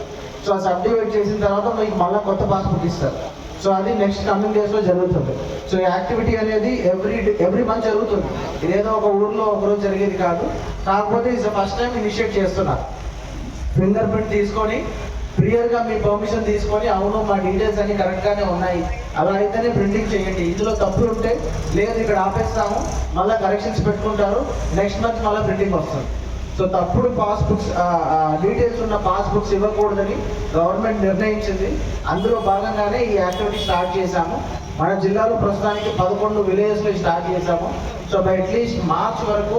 సో ఆ సబ్ డివైడ్ చేసిన తర్వాత మీకు మళ్ళీ కొత్త పాస్బుక్ ఇస్తారు. సో అది నెక్స్ట్ కమింగ్ డేస్లో జరుగుతుంది. సో ఈ యాక్టివిటీ అనేది ఎవ్రీ మంత్ జరుగుతుంది. ఇదేదో ఒక ఊర్లో ఒకరోజు జరిగేది కాదు. కాకపోతే ఇది ఫస్ట్ టైం ఇనిషియేట్ చేస్తున్నారు. ఫింగర్ ప్రింట్ తీసుకొని క్లియర్గా మీ పర్మిషన్ తీసుకొని అవును మా డీటెయిల్స్ అన్ని కరెక్ట్గానే ఉన్నాయి, అలా అయితేనే ప్రింటింగ్ చేయండి. ఇందులో తప్పులు ఉంటే లేదు ఇక్కడ ఆపేస్తాము, మళ్ళీ కరెక్షన్స్ పెట్టుకుంటారు, నెక్స్ట్ మంత్ మళ్ళీ ప్రింటింగ్ వస్తుంది. సో తప్పుడు పాస్బుక్స్ డీటెయిల్స్ ఉన్న పాస్బుక్స్ ఇవ్వకూడదని గవర్నమెంట్ నిర్ణయించింది. అందులో భాగంగానే ఈ యాక్టివిటీ స్టార్ట్ చేశాము. మన జిల్లాలో ప్రస్తుతానికి 11 విలేజెస్లో స్టార్ట్ చేశాము. సో బై అట్లీస్ట్ మార్చ్ వరకు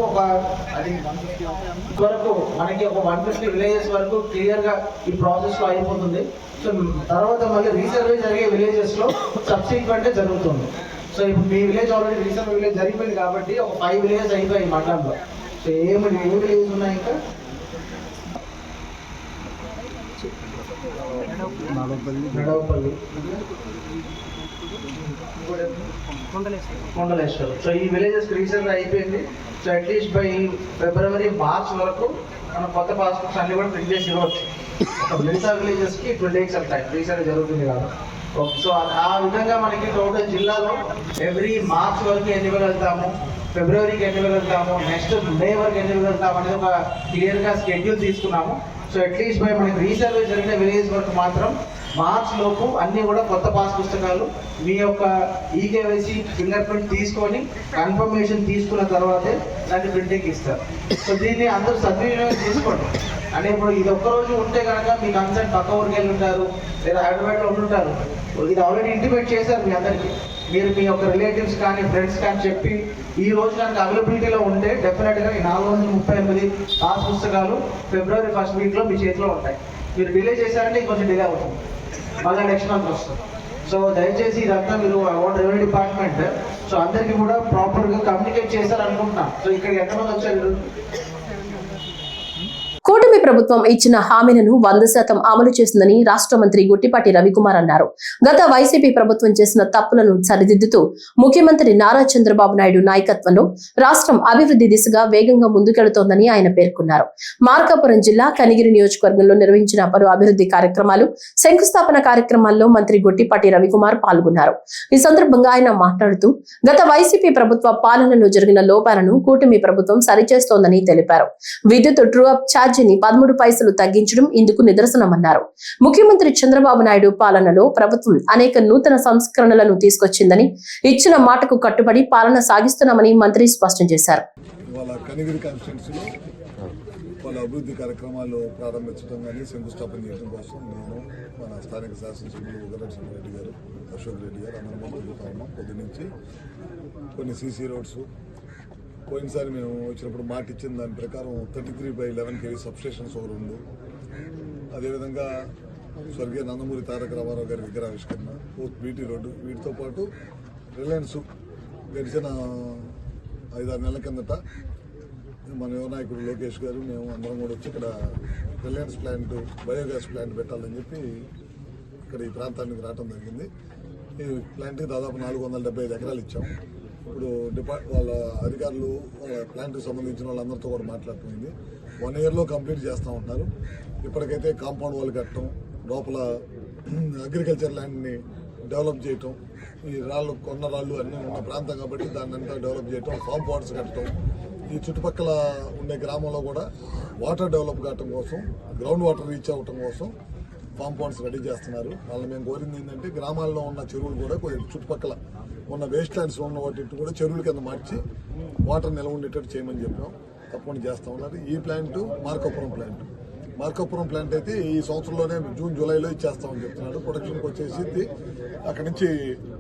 మనకి ఒక 150 విలేజెస్ వరకు క్లియర్గా ఈ ప్రాసెస్లో అయిపోతుంది. సో తర్వాత మళ్ళీ రీసర్వే జరిగే విలేజెస్లో సబ్సిక్వెంట్గా జరుగుతుంది. సో ఇప్పుడు మీ విలేజ్ ఆల్రెడీ రీసర్వే విలేజ్ జరిగిపోయింది కాబట్టి ఒక 5 విలేజెస్ అయిపోయాయి మండలంలో. సో ఏ విలేజ్ ఉన్నాయి ఇంకా నడవపల్లి, కొండలేశ్వరం. సో ఈ విలేజెస్ రీసెంట్గా అయిపోయింది. So at least by February March వరకు మనం కొత్త పాస్బుక్స్ అన్ని కూడా ప్రింట్ చేసి ఇవ్వచ్చు. ఒక మిగతా విలేజెస్కి 20 days ఆఫ్ టైం రీసెంట్గా జరుగుతుంది కాబట్టి. సో ఆ విధంగా మనకి టోటల్ జిల్లాలో ఎవ్రీ మార్చ్ వరకు ఎన్ని వెళ్తాము, ఫిబ్రవరికి ఎన్ని వెళ్తాము, నెక్స్ట్ మే వరకు ఎన్ని వెళ్తాము అనేది ఒక క్లియర్గా స్కెడ్యూల్ తీసుకున్నాము. సో అట్లీస్ట్ బై మనకి రీసర్వే జరిగిన విలేజ్ వరకు మాత్రం మార్చ్ లోపు అన్నీ కూడా కొత్త పాస్ పుస్తకాలు మీ యొక్క ఈకేవైసీ ఫింగర్ ప్రింట్ తీసుకొని కన్ఫర్మేషన్ తీసుకున్న తర్వాతే దాన్ని ప్రింటింగ్ ఇస్తారు. సో దీన్ని అందరూ సద్వినియోగం తీసుకోండి. అంటే ఇప్పుడు ఇది ఒక్కరోజు ఉంటే కనుక మీ కన్సర్ట్ పక్క ఊరికి వెళ్ళి ఉంటారు, లేదా హైదరాబాద్లో ఉంటుంటారు. ఇది ఆల్రెడీ ఇంటిమేట్ చేశారు మీ అందరికీ. మీరు మీ యొక్క రిలేటివ్స్ కానీ ఫ్రెండ్స్ కానీ చెప్పి ఈ రోజు కనుక అవైలబిలిటీలో ఉంటే డెఫినెట్గా ఈ 438 పాస్ పుస్తకాలు ఫిబ్రవరి 1st వీక్లో మీ చేతిలో ఉంటాయి. మీరు డిలే చేశారంటే కొంచెం డిలే అవుతుంది, మళ్ళీ నెక్స్ట్ మంత్ వస్తుంది. సో దయచేసి ఇదంతా మీరు అవార్డ్ రెవెన్యూ డిపార్ట్మెంట్ సో అందరికీ కూడా ప్రాపర్గా కమ్యూనికేట్ చేశారనుకుంటున్నాను. సో ఇక్కడికి ఎంతమంది వచ్చారు? కూటమి ప్రభుత్వం ఇచ్చిన హామీలను 100% అమలు చేస్తుందని రాష్ట్ర మంత్రి గుట్టిపాటి రవికుమార్ అన్నారు. గత వైసీపీ ప్రభుత్వం చేసిన తప్పులను సరిదిద్దుతూ ముఖ్యమంత్రి నారా చంద్రబాబు నాయుడు నాయకత్వంలో రాష్ట్రం అభివృద్ధి దిశగా వేగంగా ముందుకెళుతోందని ఆయన పేర్కొన్నారు. మార్కాపురం జిల్లా కనిగిరి నియోజకవర్గంలో నిర్వహించిన పలు అభివృద్ధి కార్యక్రమాలు, శంకుస్థాపన కార్యక్రమాల్లో మంత్రి గుట్టిపాటి రవికుమార్ పాల్గొన్నారు. ఈ సందర్భంగా ఆయన మాట్లాడుతూ గత వైసీపీ ప్రభుత్వ పాలనలో జరిగిన లోపాలను కూటమి ప్రభుత్వం సరిచేస్తోందని తెలిపారు. విద్యుత్ ట్రూ అప్ ఛార్జీని 13 పైసలు తగ్గించడం ఇందుకు నిదర్శనమన్నారు. ముఖ్యమంత్రి చంద్రబాబు నాయుడు పాలనలో ప్రభుత్వం అనేక నూతన సంస్కరణలను తీసుకొచ్చిందని, ఇచ్చిన మాటకు కట్టుబడి పాలన సాగిస్తున్నామని మంత్రి స్పష్టం చేశారు. కనిగిరి కాన్స్టిట్యున్సీలో వాళ్ళ అభివృద్ధి కార్యక్రమాలు ప్రారంభించడం కానీ శంకుస్థాపన చేయడం కోసం నేను మన స్థానిక శాసనసభ్యులు ఉదరెడ్డి రెడ్డి గారు, అశోక్ రెడ్డి గారు అందరం జరుగుతూ ఉన్నాం. పొద్దు నుంచి కొన్ని సీసీ రోడ్స్ పోయినసారి మేము వచ్చినప్పుడు మాట ఇచ్చిన దాని ప్రకారం 33/11 kV సబ్స్టేషన్స్ ఒక 2, అదేవిధంగా స్వర్గీయ నందమూరి తారక రామారావు గారి విగ్రహావిష్కరణ, బీటీ రోడ్డు, వీటితో పాటు రిలయన్స్ గడిచిన 5-6 నెలల కిందట మన యువ నాయకుడు లోకేష్ గారు మేము అందరం కూడా వచ్చి ఇక్కడ రిలయన్స్ ప్లాంట్, బయోగ్యాస్ ప్లాంట్ పెట్టాలని చెప్పి ఇక్కడ ఈ ప్రాంతానికి రావడం జరిగింది. ఈ ప్లాంట్కి దాదాపు 475 ఎకరాలు ఇచ్చాం. ఇప్పుడు వాళ్ళ అధికారులు వాళ్ళ ప్లాంట్కి సంబంధించిన వాళ్ళందరితో కూడా మాట్లాడుతుంది. 1 yearలో కంప్లీట్ చేస్తూ ఉంటారు. ఇప్పటికైతే కాంపౌండ్ వాళ్ళు కట్టడం, లోపల అగ్రికల్చర్ ల్యాండ్ని డెవలప్ చేయటం, ఈ కొన్న రాళ్ళు అన్నీ ఉన్న ప్రాంతం కాబట్టి దాన్ని అంతా డెవలప్ చేయటం, ఫామ్ పాండ్స్ కట్టడం, ఈ చుట్టుపక్కల ఉండే గ్రామంలో కూడా వాటర్ డెవలప్ కావటం కోసం, గ్రౌండ్ వాటర్ రీచ్ అవ్వటం కోసం ఫామ్ పాండ్స్ రెడీ చేస్తున్నారు. వాళ్ళు మేము కోరింది ఏంటంటే గ్రామాల్లో ఉన్న చెరువులు కూడా కొంచెం చుట్టుపక్కల ఉన్న వేస్ట్ ల్యాండ్స్ ఉన్న వాటి కూడా చెరువుల కింద మార్చి వాటర్ నిల్వ ఉండేటట్టు చేయమని చెప్పాం. తప్పకుండా చేస్తూ ఉన్నారు. ఈ ప్లాంట్ మార్కాపురం ప్లాంట్ అయితే ఈ సంవత్సరంలోనే జూన్ జూలైలో ఇచ్చేస్తామని చెప్తున్నాడు. ప్రొడక్షన్కి వచ్చేసి అక్కడి నుంచి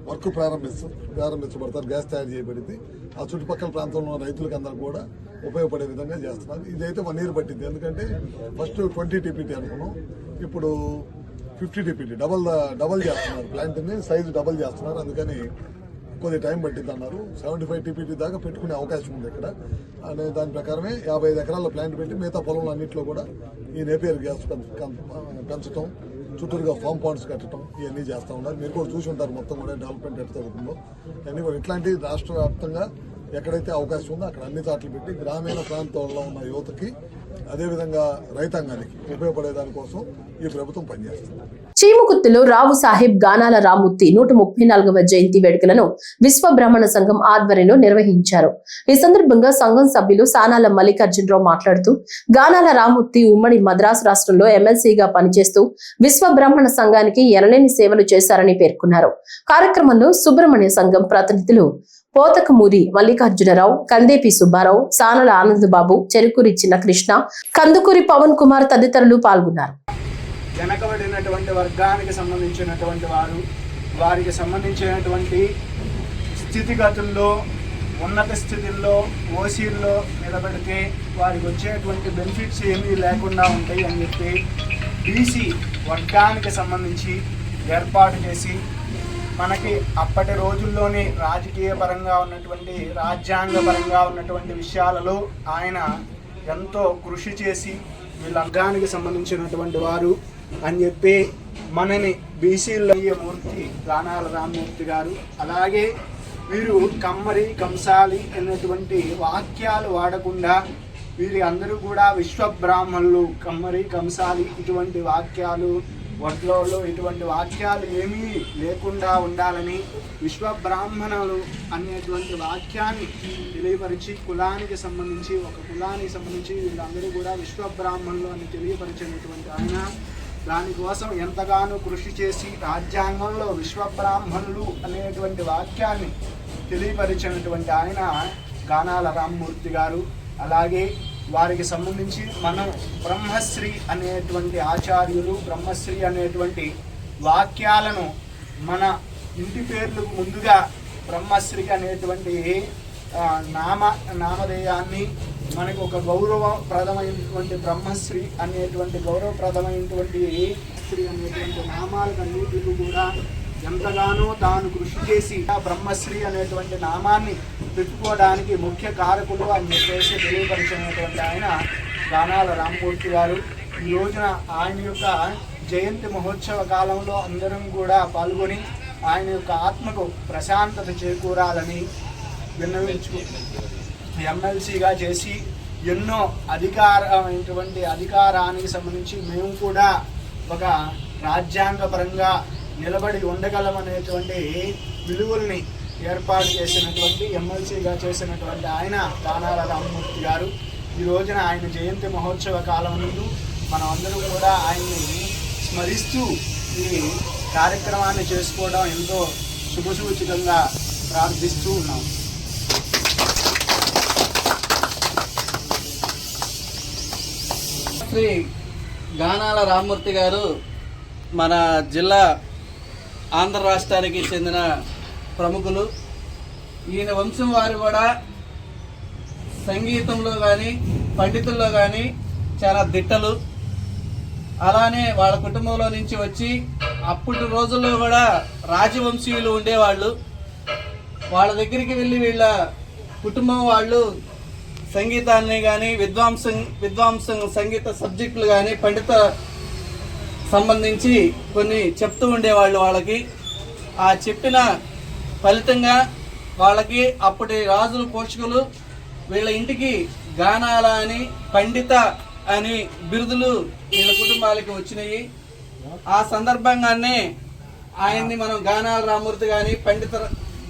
వర్క్ ప్రారంభించబడతారు. గ్యాస్ తయారు చేయబడింది. ఆ చుట్టుపక్కల ప్రాంతంలో ఉన్న రైతులకు అందరూ కూడా ఉపయోగపడే విధంగా చేస్తున్నారు. ఇదైతే 1 year పట్టింది. ఎందుకంటే ఫస్ట్ 20 TPT అనుకున్నాం, ఇప్పుడు 50 TPT డబల్ చేస్తున్నారు. ప్లాంట్ని సైజు డబల్ చేస్తున్నారు. అందుకని కొద్ది టైం పట్టింది అన్నారు. 75 TPT దాకా పెట్టుకునే అవకాశం ఉంది ఇక్కడ. అనే దాని ప్రకారమే 55 ఎకరాల ప్లాంట్ పెట్టి మిగతా పొలంలో అన్నింటిలో కూడా ఈ నేపియర్ గ్యాస్ పెంచడం, చుట్టూరుగా ఫామ్ పాండ్స్ కట్టడం, ఇవన్నీ చేస్తూ ఉన్నారు. మీరు కూడా చూసి ఉంటారు మొత్తం కూడా డెవలప్మెంట్ ఎట్లా జరుగుతుందో. ఇవన్నీ కూడా ఇట్లాంటి రాష్ట్ర వ్యాప్తంగా ఎక్కడైతే అవకాశం ఉందో అక్కడ అన్ని చాట్లు పెట్టి గ్రామీణ ప్రాంతాల్లో ఉన్న యువతకి, అదేవిధంగా రైతాంగానికి ఉపయోగపడే దానికోసం ఈ ప్రభుత్వం పనిచేస్తుంది. చీముకుత్తులో రావు సాహెబ్ గానాల రామ్మూర్తి 134వ జయంతి వేడుకలను విశ్వ బ్రాహ్మణ సంఘం ఆధ్వర్యంలో నిర్వహించారు. ఈ సందర్భంగా సంఘం సభ్యులు సానాల మల్లికార్జునరావు మాట్లాడుతూ గానాల రామ్మూర్తి ఉమ్మడి మద్రాసు రాష్ట్రంలో ఎమ్మెల్సీగా పనిచేస్తూ విశ్వ బ్రాహ్మణ సంఘానికి ఎనలేని సేవలు చేశారని పేర్కొన్నారు. కార్యక్రమంలో సుబ్రహ్మణ్య సంఘం ప్రతినిధులు పోతకమూరి మల్లికార్జునరావు, కందేపి సుబ్బారావు, సానల ఆనందబాబు, చెరుకూరి చిన్న కృష్ణ, కందుకూరి పవన్ కుమార్ తదితరులు పాల్గొన్నారు. వెనకబడినటువంటి వర్గానికి సంబంధించినటువంటి వారికి సంబంధించినటువంటి స్థితిగతుల్లో ఉన్నత స్థితిల్లో ఓసీల్లో నిలబెడితే వారికి వచ్చేటువంటి బెనిఫిట్స్ ఏమీ లేకుండా ఉంటాయి అని చెప్పి బీసీ వర్గానికి సంబంధించి ఏర్పాటు చేసి మనకి అప్పటి రోజుల్లోనే రాజకీయ పరంగా ఉన్నటువంటి రాజ్యాంగపరంగా ఉన్నటువంటి విషయాలలో ఆయన ఎంతో కృషి చేసి వీళ్ళ వర్గానికి సంబంధించినటువంటి వారు అని చెప్పి మనని బీసీలో మూర్తి గానాల రామ్మూర్తి గారు, అలాగే వీరు కమ్మరి కంసాలి అనేటువంటి వాక్యాలు వాడకుండా వీరి అందరూ కూడా విశ్వబ్రాహ్మణులు, కమ్మరి కంసాలి ఇటువంటి వాక్యాలు వడ్లలో ఇటువంటి వాక్యాలు ఏమీ లేకుండా ఉండాలని విశ్వబ్రాహ్మణులు అనేటువంటి వాక్యాన్ని తెలియపరిచి కులానికి సంబంధించి వీళ్ళందరూ కూడా విశ్వబ్రాహ్మణులు అని తెలియపరిచినటువంటి ఆయన దానికోసం ఎంతగానో కృషి చేసి రాజ్యాంగంలో విశ్వబ్రాహ్మణులు అనేటువంటి వాక్యాన్ని తెలియపరిచినటువంటి ఆయన గానాల రామ్మూర్తి గారు. అలాగే వారికి సంబంధించి మనం బ్రహ్మశ్రీ అనేటువంటి ఆచార్యులు, బ్రహ్మశ్రీ అనేటువంటి వాక్యాలను మన ఇంటి పేర్లకు ముందుగా బ్రహ్మశ్రీ అనేటువంటి నామధేయాన్ని మనకు ఒక గౌరవప్రదమైనటువంటి బ్రహ్మశ్రీ అనేటువంటి గౌరవప్రదమైనటువంటి శ్రీ అనేటువంటి నామాలన్నిటికీ కూడా ఎంతగానో తాను కృషి చేసి ఆ బ్రహ్మశ్రీ అనేటువంటి నామాన్ని పెట్టుకోవడానికి ముఖ్య కారకులు అని చెప్పేసి తెలియపరిచినటువంటి ఆయన గానాల రామ్మూర్తి గారు. ఈ రోజున ఆయన యొక్క జయంతి మహోత్సవ కాలంలో అందరం కూడా పాల్గొని ఆయన యొక్క ఆత్మకు ప్రశాంతత చేకూరాలని విన్నవించు ఎమ్మెల్సీగా చేసి ఎన్నో అధికారానికి సంబంధించి మేము కూడా ఒక రాజ్యాంగపరంగా నిలబడి ఉండగలమనేటువంటి విలువల్ని ఏర్పాటు చేసినటువంటి ఎమ్మెల్సీగా చేసినటువంటి ఆయన గానాల రామ్మూర్తి గారు. ఈ రోజున ఆయన జయంతి మహోత్సవ కాలం ముందు మనం అందరూ కూడా ఆయన్ని స్మరిస్తూ ఈ కార్యక్రమాన్ని చేసుకోవడం ఎంతో శుభసూచితంగా ప్రార్థిస్తూ ఉన్నాం. శ్రీ గానాల రామ్మూర్తి గారు మన జిల్లా ఆంధ్ర రాష్ట్రానికి చెందిన ప్రముఖులు. ఈయన వంశం వారు కూడా సంగీతంలో కానీ పండితుల్లో కానీ చాలా దిట్టలు. అలానే వాళ్ళ కుటుంబంలో నుంచి వచ్చి అప్పటి రోజుల్లో కూడా రాజవంశీయులు ఉండేవాళ్ళు. వాళ్ళ దగ్గరికి వెళ్ళి వీళ్ళ కుటుంబం వాళ్ళు సంగీతాన్ని కానీ విద్వాంసం సంగీత సబ్జెక్టులు కానీ పండిత సంబంధించి కొన్ని చెప్తూ ఉండేవాళ్ళు వాళ్ళకి. ఆ చెప్పిన ఫలితంగా వాళ్ళకి అప్పటి రాజులు పోషకులు వీళ్ళ ఇంటికి గానాల అని పండిత అని బిరుదులు వీళ్ళ కుటుంబాలకి వచ్చినాయి. ఆ సందర్భంగానే ఆయన్ని మనం గానాల రామ్మూర్తి కానీ పండిత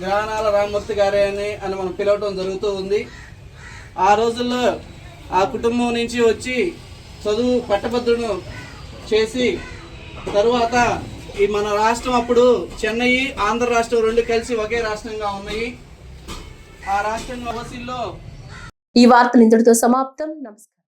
గానాల రామ్మూర్తి గారే అని మనం పిలవటం జరుగుతూ ఉంది. ఆ రోజుల్లో ఆ కుటుంబం నుంచి వచ్చి చదువు పట్టభద్రును చేసి తరువాత ఈ మన రాష్ట్రం అప్పుడు చెన్నై ఆంధ్ర రాష్ట్రం రెండు కలిసి ఒకే రాష్ట్రంగా ఉన్నాయి. ఆ రాష్ట్రంలో ఈ వార్తలు ఇంతటితో సమాప్తం. నమస్కారం.